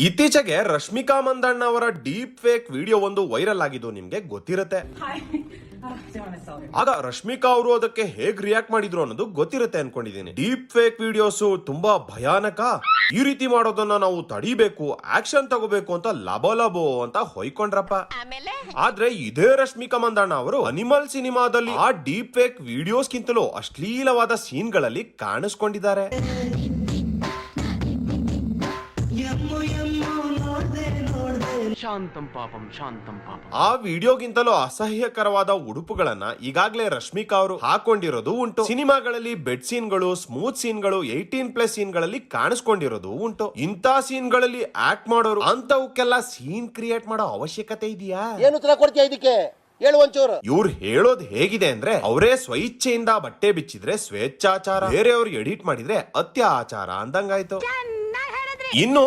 ಇತ್ತೀಚೆಗೆ ರಶ್ಮಿಕಾ ಮಂದಣ್ಣ ಅವರ deep fake video ಒಂದು ವೈರಲ್ ಆಗಿದ್ದು ನಿಮ್ಗೆ ಗೊತ್ತಿರುತ್ತೆ. ಆಗ ರಶ್ಮಿಕಾ ಅವರು ಅದಕ್ಕೆ ಹೇಗ್ ರಿಯಾಕ್ಟ್ ಮಾಡಿದ್ರು ಅನ್ನೋದು ಗೊತ್ತಿರುತ್ತೆ ಅನ್ಕೊಂಡಿದೀನಿ. ಡೀಪ್ ಫೇಕ್ ವಿಡಿಯೋಸ್ ತುಂಬಾ ಭಯಾನಕ, ಈ ರೀತಿ ಮಾಡೋದನ್ನ ನಾವು ತಡಿಬೇಕು, ಆಕ್ಷನ್ ತಗೋಬೇಕು ಅಂತ ಲಬೋ ಅಂತ ಹೊಯ್ಕೊಂಡ್ರಪ್ಪ. ಆದ್ರೆ ಇದೇ ರಶ್ಮಿಕಾ ಮಂದಣ್ಣ ಅವರು ಅನಿಮಲ್ ಸಿನಿಮಾದಲ್ಲಿ ಆ ಡೀಪ್ ಫೇಕ್ ವಿಡಿಯೋಸ್ ಗಿಂತಲೂ ಅಶ್ಲೀಲವಾದ ಸೀನ್ ಗಳಲ್ಲಿ ಕಾಣಿಸ್ಕೊಂಡಿದ್ದಾರೆ. ಆ ವಿಡಿಯೋಗಿಂತಲೂ ಅಸಹ್ಯಕರವಾದ ಉಡುಪುಗಳನ್ನ ಈಗಾಗಲೇ ರಶ್ಮಿಕಾ ಅವರು ಹಾಕೊಂಡಿರೋದು ಉಂಟು. ಸಿನಿಮಾಗಳಲ್ಲಿ ಬೆಡ್ ಸೀನ್ಗಳು, ಸ್ಮೂತ್ ಸೀನ್ಗಳು, 18+ ಸೀನ್ಗಳಲ್ಲಿ ಕಾಣಿಸ್ಕೊಂಡಿರೋದು ಉಂಟು. ಇಂಥ ಸೀನ್ಗಳಲ್ಲಿ ಆಕ್ಟ್ ಮಾಡೋರು ಅಂತವಕ್ಕೆಲ್ಲ ಸೀನ್ ಕ್ರಿಯೇಟ್ ಮಾಡೋ ಅವಶ್ಯಕತೆ ಇದೆಯಾ? ಏನು ಉತ್ತರ ಕೊಡ್ತೀಯ ಇದಕ್ಕೆ? ಹೇಳು ಒಂಚೂರು. ಇವ್ರು ಹೇಳೋದು ಹೇಗಿದೆ ಅಂದ್ರೆ, ಅವರೇ ಸ್ವಇಚ್ಛೆಯಿಂದ ಬಟ್ಟೆ ಬಿಚ್ಚಿದ್ರೆ ಸ್ವೇಚ್ಛಾಚಾರ, ಬೇರೆಯವ್ರು ಎಡಿಟ್ ಮಾಡಿದ್ರೆ ಅತ್ಯಾಚಾರ ಅಂದಂಗಾಯ್ತು. ಇನ್ನು